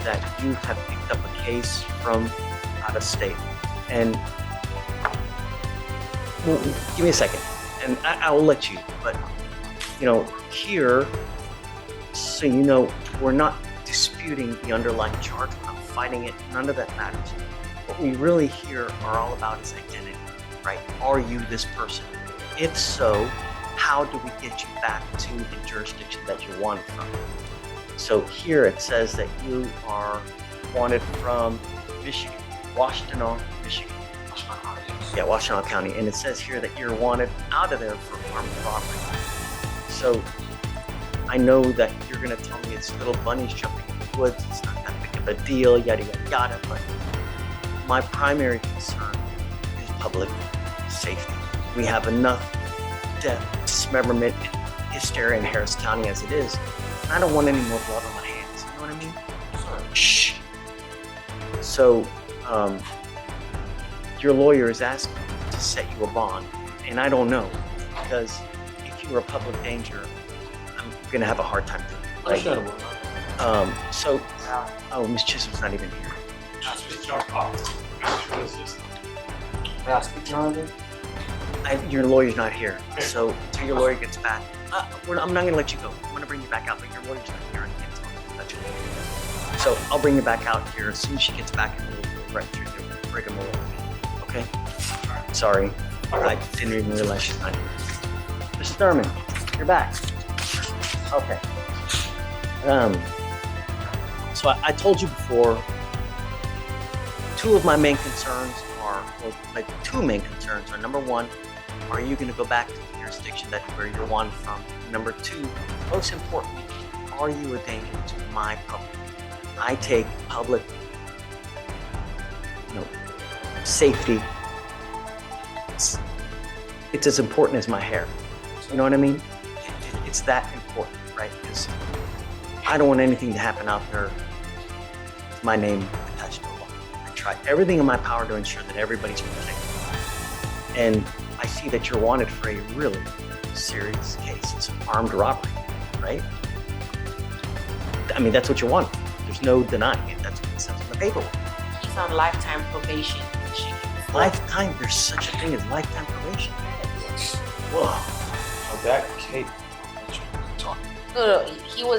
that you have picked up a case from out of state. And well, give me a second, and I will let you. But here, so we're not disputing the underlying charge. We're not fighting it. None of that matters. What we really here are all about is identity, right? Are you this person? If so, how do we get you back to the jurisdiction that you're wanted from? So here it says that you are wanted from Michigan, Washtenaw, Michigan. Yeah, Washtenaw County. And it says here that you're wanted out of there for armed robbery. So I know that you're going to tell me it's little bunnies jumping in the woods. It's not that big of a deal, yada, yada, yada. But my primary concern is public safety. We have enough death, dismemberment, and hysteria in Harris County as it is. I don't want any more blood on my hands. You know what I mean? Shh. So, your lawyer is asking to set you a bond, and I don't know, because if you were a public danger, I'm gonna have a hard time doing it. Like, Miss Chisholm's not even here. May I speak to her? Your lawyer's not here, so until your lawyer gets back, I'm not going to let you go. I'm going to bring you back out, but your lawyer's not here. I can't tell you that you're here. So I'll bring you back out here as soon as she gets back, and we'll go right through the rigmarole. Okay? Sorry, I didn't even realize she's not here. Mr. Thurman, you're back. Okay. So I told you before, two main concerns are number one, are you going to go back to the jurisdiction where you're wanted from? Number two, most importantly, are you a danger to my public? I take public, safety. It's as important as my hair. You know what I mean? It's that important, right? Because I don't want anything to happen out there with my name attached to it. I try everything in my power to ensure that everybody's protected. And I see that you're wanted for a really serious case. It's an armed robbery, right? I mean, that's what you want. There's no denying it. That's what it says on the paperwork. He's on lifetime probation. Lifetime? There's such a thing as lifetime probation. Whoa. So that case. No,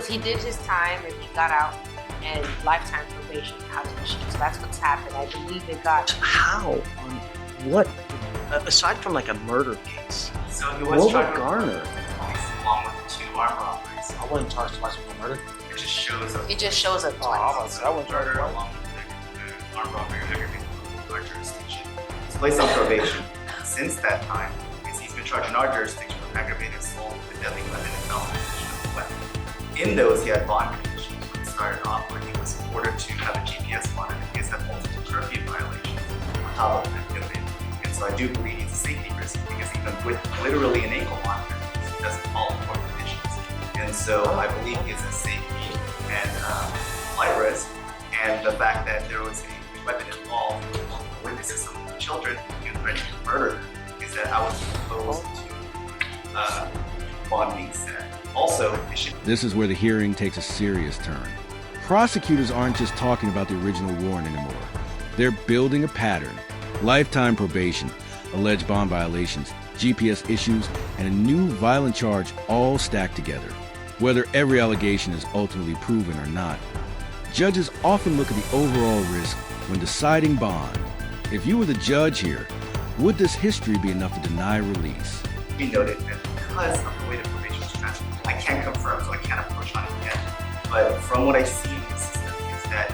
he did his time and he got out, and lifetime probation out of Michigan. So that's what's happened. I believe they got. How? On what? Aside from like a murder case. So he was charged with Garner. twice, along with 2 armed robberies. I wasn't charged twice with murder. It just shows up. It just shows up Oh, I twice. was charged Murder twice. along with the armed robbery and aggravated our jurisdiction. He's placed on probation since that time because he's been charged in our jurisdiction with aggravated assault with a deadly weapon and felony possession of a weapon. In those, he had bond conditions when he started off, where he was ordered to have a GPS monitor because he had multiple curfew violations on top of that. So I do believe he's a safety risk because even with literally an ankle monitor, he doesn't follow court conditions. And so I believe he's a safety and flight risk. And the fact that there was a weapon involved with multiple witnesses, some children, who threatened to murder them, is that I was opposed to bond being set. Also, it should. This is where the hearing takes a serious turn. Prosecutors aren't just talking about the original warrant anymore. They're building a pattern. Lifetime probation, alleged bond violations, GPS issues, and a new violent charge all stacked together. Whether every allegation is ultimately proven or not, judges often look at the overall risk when deciding bond. If you were the judge here, would this history be enough to deny release? We noted that because of the way the probation was transferred, I can't confirm, so I can't approach on it yet. But from what I see in the system is that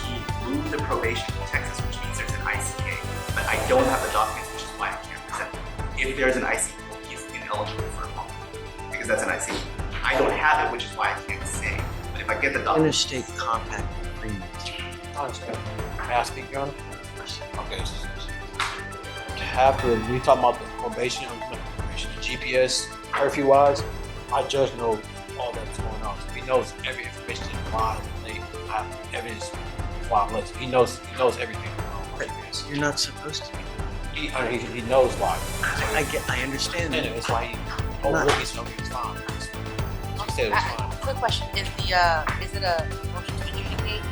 he moved the probation to Texas, which means there's an ICA. But I don't have the documents, which is why I can't present them. If there's an ICA, he's ineligible for a bond because that's an ICA. I don't have it, which is why I can't say. But if I get the documents, Interstate compact agreement. I understand. May I speak, Your Honor? Okay. After we talk about the probation, the GPS, curfew-wise, my judge knows all that's going on. So he knows every information in the line, and they have evidence before I list. He knows everything going on. You're not supposed to be. He knows why. I understand that. That's why he overlooked it, so it's fine. He said it was fine. Quick question: Is it a motion to adjudicate?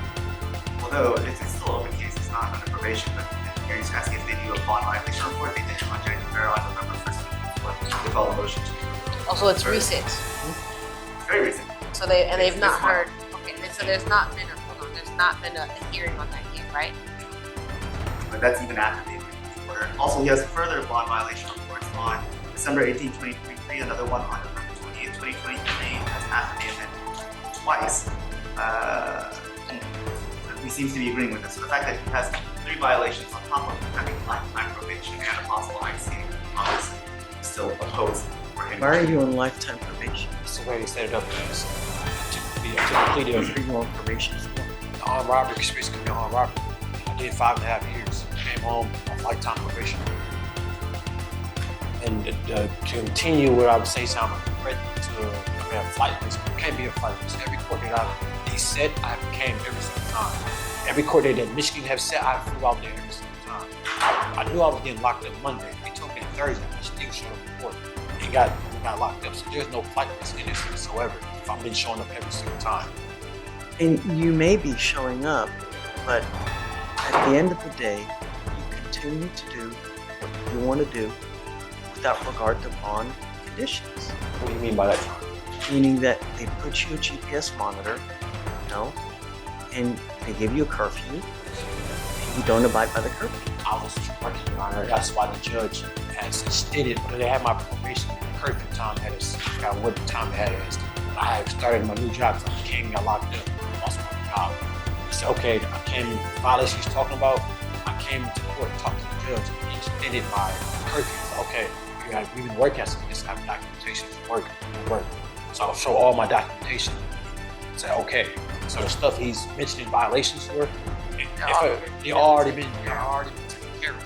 although it's still open case, it's not under probation, but here he's asking if they do a bond violation report. They did on November 1st. They filed a motion to. Also, it's recent. It's very recent. So they've It's not this heard. Okay, and so there's not been a hearing on that yet, right? But that's even after the order. Also, he has further bond violation reports on December 18, 2023, another one on November 20th, 2023. That's after the event twice. He seems to be agreeing with this. So the fact that he has 3 violations on top of having lifetime probation and a possible IC, obviously still opposed for him. Why are you on lifetime probation? It's the way they set it up as to complete What are you on probation for? the armed robbery conspiracy could be armed robbery. I did 5.5 years. Came home on lifetime probation. And to continue what I would say sound like a threat to a flight risk. It can't be a flight risk. Every court that they set, I came every single time. Every court that Michigan have set, I flew out there every single time. I knew I was getting locked up Monday. They told me on Thursday, I still showed up in court and got locked up. So there's no flight risk in this whatsoever if I've been showing up every single time. And you may be showing up, but at the end of the day, you continue to do what you want to do without regard to bond conditions. What do you mean by that? Meaning that they put you a GPS monitor, and they give you a curfew, and you don't abide by the curfew. I was working, Your Honor. That's why the judge has stated, but they had my probation curfew time at us. I forgot what time it had us. I had started my new job, so I came and got locked up. I lost my job. He said, okay, I came, violation he's talking about, I came to court and talked to the judge, and he extended my curfew. Okay, we've been working on this, I have documentation for work. So I'll show all my documentation. Say, okay, so the stuff he's mentioning violations for, they already been taken care of.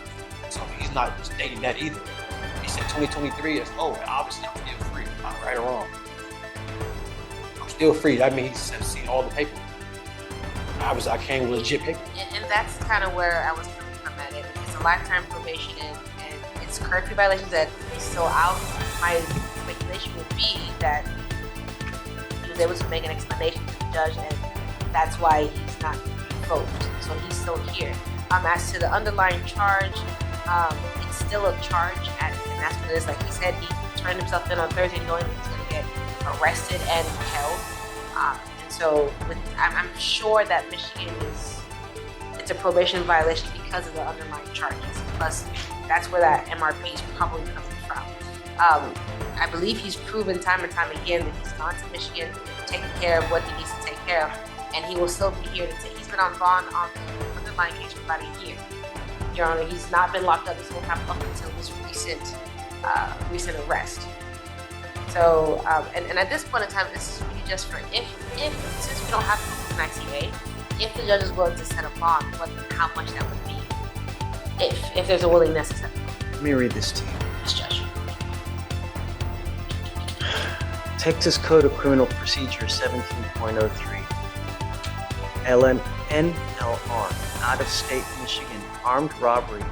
So he's not stating that either. He said 2023 is, obviously I'm still free, not right or wrong. I'm still free. That means he's seen all the paper. I came with legit paper. And that's kind of where I was coming from at it. It's a lifetime probation and it's curfew violations that he's still out. My speculation would be that he was able to make an explanation to the judge, and that's why he's not revoked. So he's still here. As to the underlying charge, it's still a charge, and that's what it is. Like he said, he turned himself in on Thursday knowing he was going to get arrested and held. And so I'm sure that Michigan it's a probation violation because of the underlying charges. Plus, that's where that MRP is probably coming from. I believe he's proven time and time again that he's gone to Michigan, taking care of what he needs to take care of, and he will still be here to take. He's been on bond on the underlying case for about a year. Your Honor, he's not been locked up this whole time up until this recent arrest. So, and at this point in time, this is really just for if since we don't have an ICA, if the judge is willing to set a bond, how much that would be, if there's a willingness to set a bond. Let me read this to you. Yes, Judge. Texas Code of Criminal Procedure 17.03. NLR, out of state Michigan, armed robbery,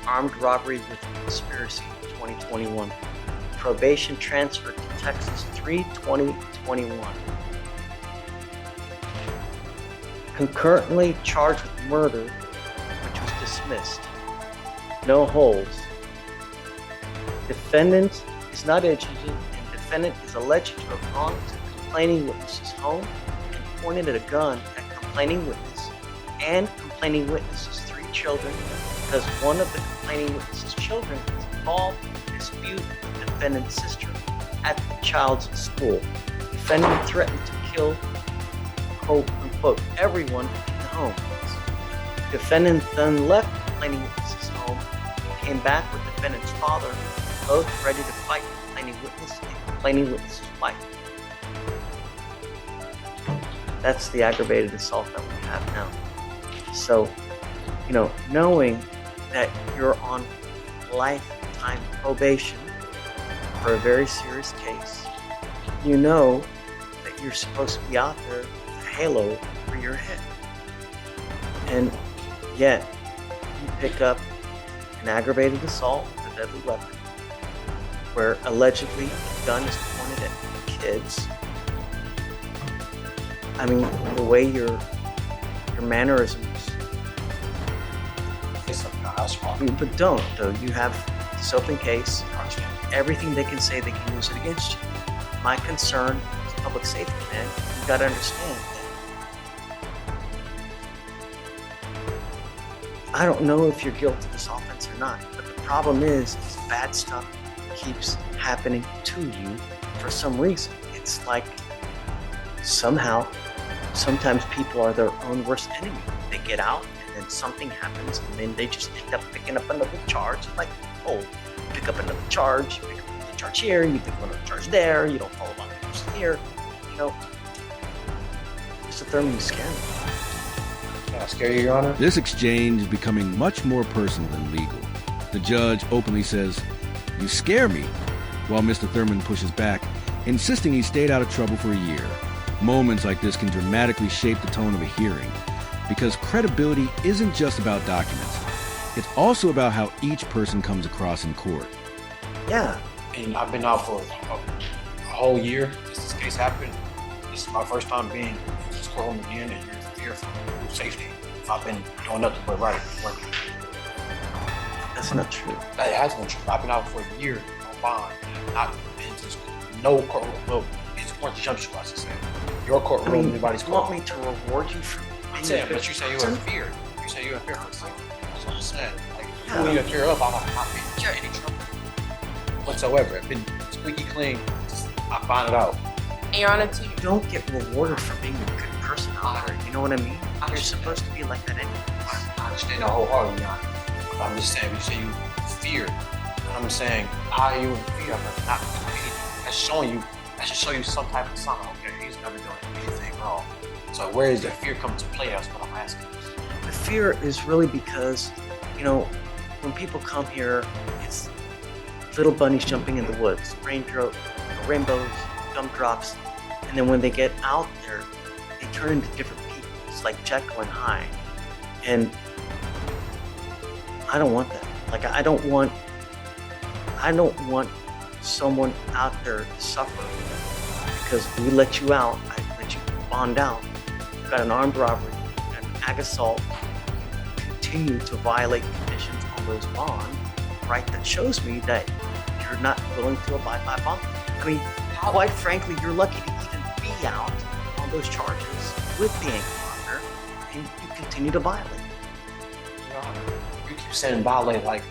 armed robbery with conspiracy, 2021. Probation transferred to Texas 3/20/21. Concurrently charged with murder, which was dismissed. No holds. Defendant is not interested, and defendant is alleged to have gone to complaining witness's home and pointed at a gun at complaining witness and complaining witness's 3 children because one of the complaining witness's children was involved in a dispute with the defendant's sister at the child's school. Defendant threatened to kill, quote unquote, everyone in the home. Defendant then left complaining witness's home and came back with defendant's father, both ready to fight complaining witness and complaining witness's wife. That's the aggravated assault that we have now. So, knowing that you're on lifetime probation for a very serious case, you know that you're supposed to be out there with a halo over your head. And yet, you pick up an aggravated assault with a deadly weapon, where allegedly the gun is pointed at kids. I mean, the way you're your mannerisms. Say something. That's wrong. But don't, though. You have this open case. I understand. Everything they can say, they can use it against you. My concern is public safety, man. You gotta understand that. I don't know if you're guilty of this offense or not, but the problem is bad stuff keeps happening to you for some reason. It's like somehow, sometimes people are their own worst enemy. They get out and then something happens and then they just end up picking up another charge. Like, oh, you pick up another charge, you pick up another charge here, you pick up another charge there, you don't follow along the person here. You know, Mr. Thurman, you scare me. Can I scare you, Your Honor? This exchange is becoming much more personal than legal. The judge openly says, "You scare me," while Mr. Thurman pushes back, insisting he stayed out of trouble for a year. Moments like this can dramatically shape the tone of a hearing, because credibility isn't just about documents. It's also about how each person comes across in court. Yeah, And I've been out for a whole year since this case happened. This is my first time being in this courtroom again, and you're fearful of safety. I've been doing nothing but working. that's not true. That has been true. I've been out for a year on bond. Not been to no courtroom. Well, it's one jump shoot, I should say. Your I courtroom, mean, anybody's you want courtroom. me to reward you for I'm being saying, a good but you say you're in fear. You say you're in fear for safety. That's what I'm saying. Like, Yeah. who you're in fear of, I'm not being in any trouble whatsoever. I've been squeaky clean. I find it out. And Your Honor, to You don't get rewarded for being a good person out there. You know what I mean? You're supposed to be like that anyway. I understand that wholeheartedly, Your Honor. But I'm just saying, you say you fear. And I'm saying, how are you in fear of not doing anything? That's showing you, that should show you some type of sign. Okay, he's never doing anything wrong. So where is the fear come to play? That's what I'm asking. The fear is really because, you know, when people come here, it's little bunnies jumping in the woods, rainbows, gumdrops, and then when they get out there, they turn into different people. It's like Jekyll and Hyde, and I don't want that. Like I don't want someone out there to suffer because we let you out. I let you bond out. You got an armed robbery, an ag assault. Continue to violate conditions on those bonds, right? That shows me that you're not willing to abide by bond. I mean, quite frankly, you're lucky to even be out on those charges with the ankle monitor, and you continue to violate. Your Honor, you keep saying violate. Like,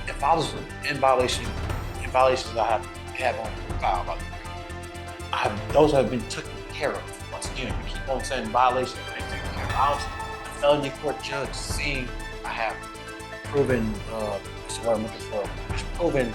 if I was in violations I have on file, by the way, those have been taken care of. Once again, you keep on saying violations have been taken care of. I was a felony court judge, seeing I have proven, what's the word I'm looking for? Proven,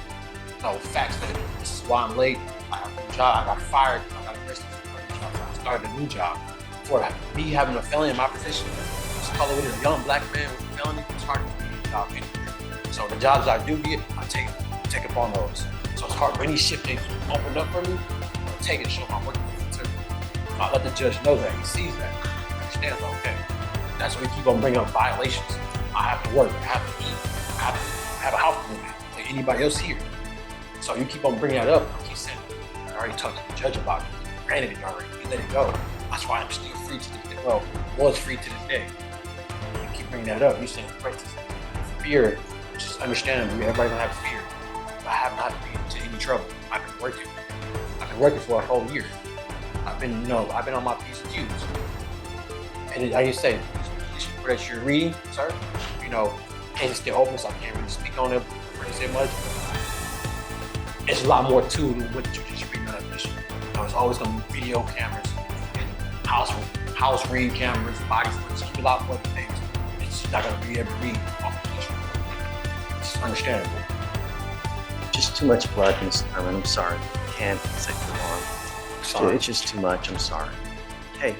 facts that this is why I'm late. I have a new job. I got fired. I got arrested for a job. So I started a new job. For me having a felony in my position, just call it with a young black man with a felony, it's hard for me to get a job anywhere. So the jobs I do get, I take up on those. So it's hard. When any shift they opened up for me, I take it, show my work ethic too. I let the judge know that. He sees that. He understands, okay. That's why we keep on bringing up violations. I have to work. I have to eat. I have a house to live in, like anybody else here. So you keep on bringing that up. I keep saying, I already talked to the judge about it. Granted it already. You let it go. That's why I'm still free to this day. Well, was free to this day. You keep bringing that up. You're saying fear, just understanding everybody gonna have fear. I have not been to any trouble. I've been working for a whole year. I've been on my P's and Q's. And like you say, this report that you're reading, sir, and it's still open, so I can't really speak on it pretty say much. But it's a lot more to than what you just reading on this. There's always gonna be video cameras and house read cameras, body footage, a lot more things. It's just not gonna be able to read off the police report. It's understandable. Just too much blood, Mr. Thurman. I'm sorry. I can't take the arm. Sorry. It's just too much. I'm sorry. Hey,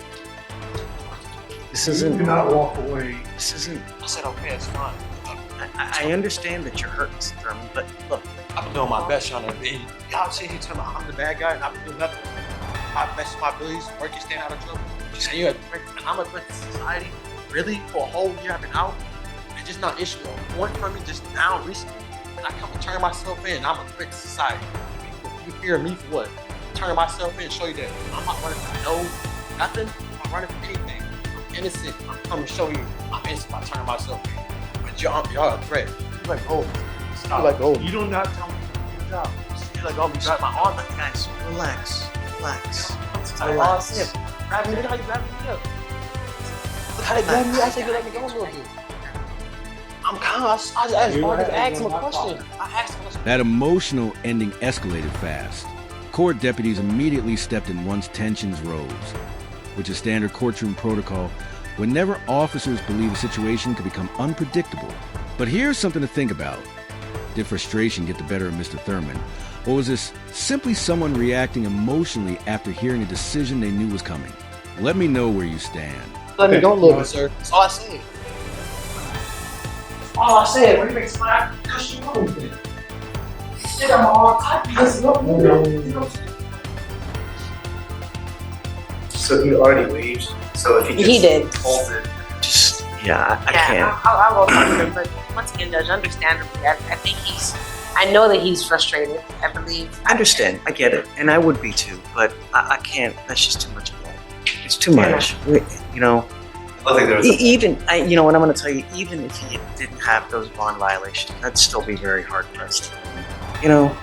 this Do isn't. not walk away. This isn't. I said, okay, it's fine. I understand that you're hurt, Mr. Thurman, but look, I've been doing my best, y'all. Y'all say he telling me I'm the bad guy and I've been doing nothing. My best of my abilities, working, staying out of trouble. You say you're a threat, and I'm a threat to society. Really? For a whole year I've been out? It's just not an issue. One for me just now recently. And I come and turn myself in, I'm a threat to society. You fear me for what? Turn myself in, show you that I'm not running for nothing. I'm not running for anything. I'm innocent. I'm coming to show you I'm innocent by turning myself in. But y'all a threat. You're like, oh, Stop. you're like, oh. You do not tell me your job. You're like, oh, you got my arm. Guys, relax. That's all I said. Grab me. Look how you grab me up. Look how they grab me. I said, you let me go a little bit. I'm calm. I just asked him a question. I asked him a question. That emotional ending escalated fast. Court deputies immediately stepped in once tensions rose, which is standard courtroom protocol whenever officers believe a situation could become unpredictable. But here's something to think about. Did frustration get the better of Mr. Thurman? Or was this simply someone reacting emotionally after hearing a decision they knew was coming? Let me know where you stand. Let me go a little bit, sir. That's all I said. All I said. What do you make smile? Because you know it. You got my arm tight because So he already waived. So if he just He did. holds it, Just, I can't. I'll go talk to him, but once again, Judge, understandably, I think I know that he's frustrated, I believe. I understand. I get it. And I would be too. But I can't. That's just too much. It's too much. You know, I think there was even, you know what I'm going to tell you, even if he didn't have those bond violations, that'd still be very hard pressed. You know?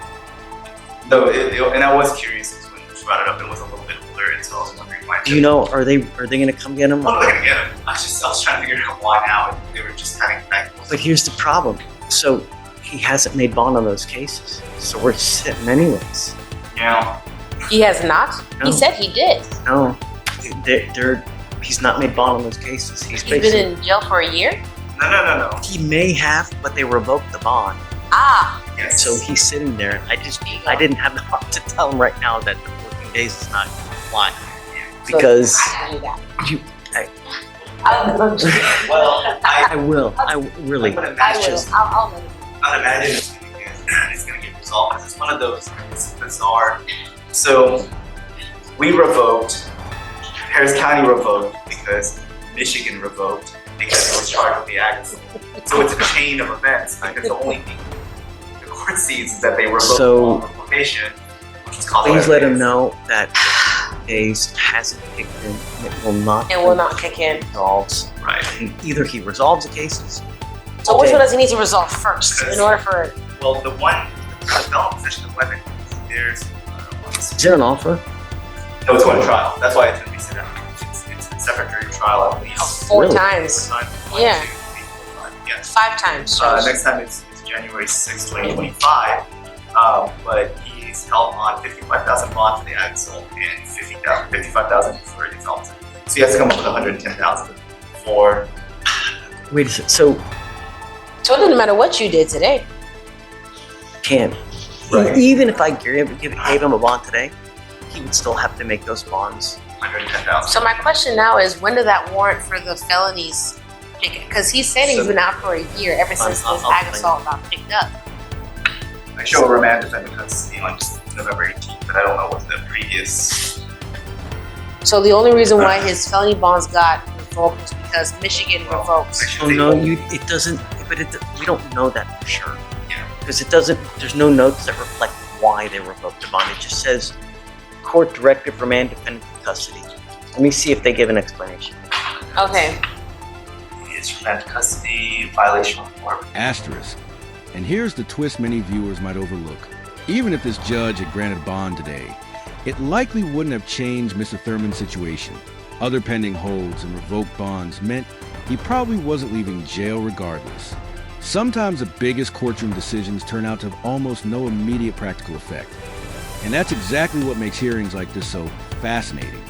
no, and I was curious because when you brought it up, it was a little bit older, and so I was wondering why. Do you know, are they going to come get him? I'm not gonna get him. I was trying to figure out why now. And they were just having practical. But here's the problem. So he hasn't made bond on those cases. So we're sitting anyways. Yeah. He has not? No. He said he did. No. He's not made bond on those cases. He's He's been in jail for a year? No. He may have, but they revoked the bond. Ah. Yes. So he's sitting there. I didn't have the heart to tell him right now that the 14 days is not compliant. Because I can do that. you, Well, I will. I really. I would I imagine. will. I'll let him. I'd imagine it's gonna get resolved because it's one of those. It's bizarre. So we revoked. Harris County revoked because Michigan revoked because it was charged with the act. So it's a chain of events because the only thing the court sees is that they revoked So- the location, which is causing. Please let him know that days hasn't kicked in. It will not. It will not kick in. Resolves. Right. And either he resolves the cases. So which Okay. one does he need to resolve first in order for Well, the felon possession of weapon. There's. Is there an offer? No, it's going to trial. That's why it's going to be set up. It's a separate jury trial, I believe. 4 Really? times? One, Yeah. 2, 3, 4, 5. Yes. 5 times? Judge. Next time it's January 6, 2025. But he's held on $55,000 bond for the assault and $55,000 for the assault. So he has to come up with $110,000 for. Wait a second. So So it doesn't matter what you did today. can't. Right. Even if I gave him a bond today, he would still have to make those bonds. $110,000. So my question now is, when did that warrant for the felonies pick? Because he's saying he's been out for a year ever since this I'll ag find assault got picked up. I show a remand defendant custody on November 18th, but I don't know what the previous. So the only reason why his felony bonds got revoked was because Michigan revoked. Oh no, it doesn't. But we don't know that for sure. Yeah. Because it doesn't. There's no notes that reflect why they revoked the bond. It just says court directed remand defendant in custody. Let me see if they give an explanation. Okay. It's remand custody violation of court. Asterisk. And here's the twist many viewers might overlook. Even if this judge had granted bond today, it likely wouldn't have changed Mr. Thurman's situation. Other pending holds and revoked bonds meant he probably wasn't leaving jail regardless. Sometimes the biggest courtroom decisions turn out to have almost no immediate practical effect. And that's exactly what makes hearings like this so fascinating.